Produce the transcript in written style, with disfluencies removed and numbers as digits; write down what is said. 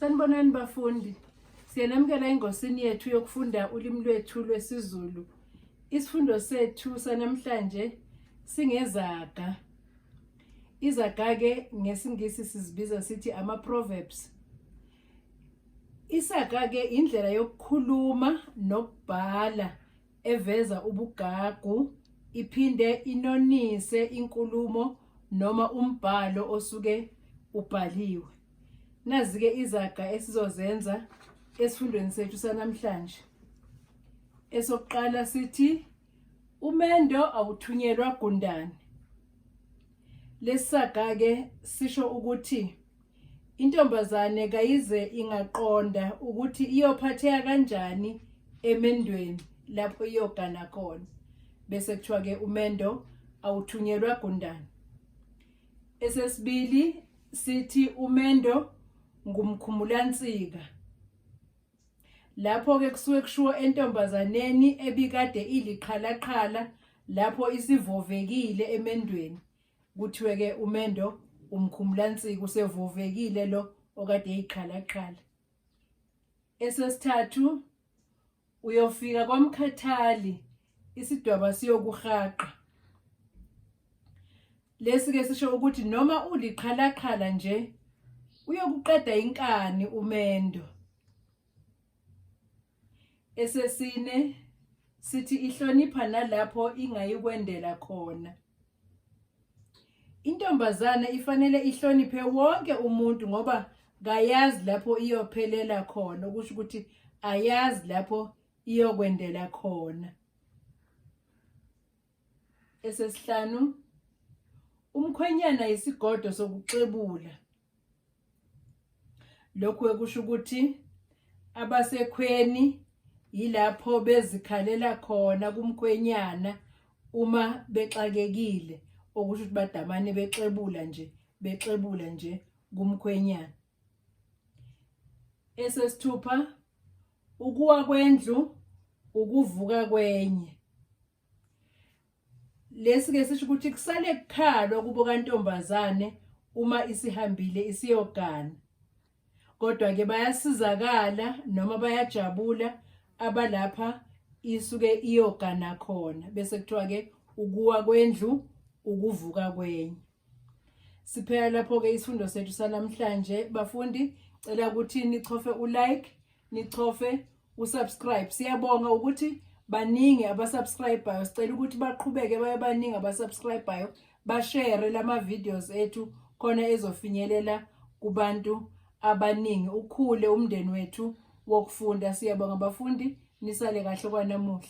Sanibonani bafundi. Siyanamukela ingosini yethu yokufunda ulimi lwethu lwesiZulu. Isifundo sethu sanamhlanje singezaga. Izaga ke ngesingisi sizibiza sithi ama proverbs. Isaga ke indlela yokukhuluma nokubhala eveza ubugagu, iphinde inonise inkulumo noma umbhalo osuke ubhaliwe. Nazi ke izaga esizozenza esifundweni sethu sanamhlanje. Esokuqala sithi umendo awuthunyelwa gundane. Lesaga ke sisho ukuthi intombazane kayize ingaqonda ukuthi iyophatheka kanjani emendweni lapho iyogana khona. Bese kuthiwa ke umendo awuthunyelwa gundane. Esesibili sithi umendo ngumkhumulansika. Lapho ke kusuke kushiwo entombazaneni ebikade iliqhalaqhala lapho isivovekile emendweni. Kuthiwe ke umendo umkhumulansika, usevovekile lo okade eyiqhalaqhala. Esesithathu uyofika kwamkhathali isidwaba siyokuhaqa. Lesi ke sisho ukuthi noma uliqhalaqhala nje uyokuqeda inkani umendo. Esesine sithi ihlonipha nalapho ingayikwendela khona. Intombazana ifanele ihloniphe wonke umuntu ngoba kayazi lapho iyophelela khona, okusho ukuthi ayazi lapho iyokwendela khona. Esesihlanu umkhwenyana yisigodo sokuxebula. Lokhu kusho ukuthi abasekhweni yilapho bezikhalela khona kumkhwenyana uma bexakekile, okusho ukuthi badamane bexebula nje kumkhwenyana. Esesithupha ukuwa kwendlu ukuvuka kwenye. Lesi ke sisho ukuthi kusale kukhalwa kubo kantombazane uma isihambile isiyogana. Kodwa ke bayasizakala noma bayajabula abalapha isuke iyogana khona. Bese kuthiwa ke ukuwa kwendlu ukuvuka kwenye. Siphela lapho ke isifundo sethu sanamhlanje bafundi. Cela ukuthi nichofe ulike, nichofe usubscribe. Siyabonga ukuthi baningi abasubscribeayo. Sicela ukuthi baqhubeke baye baningi abasubscribeayo, bashare lama videos ethu khona ezofinyelela kubantu abaningi. Ukhule umndeni wethu wokufunda. Siyabonga bafundi, nisale kahle kwanamuhla.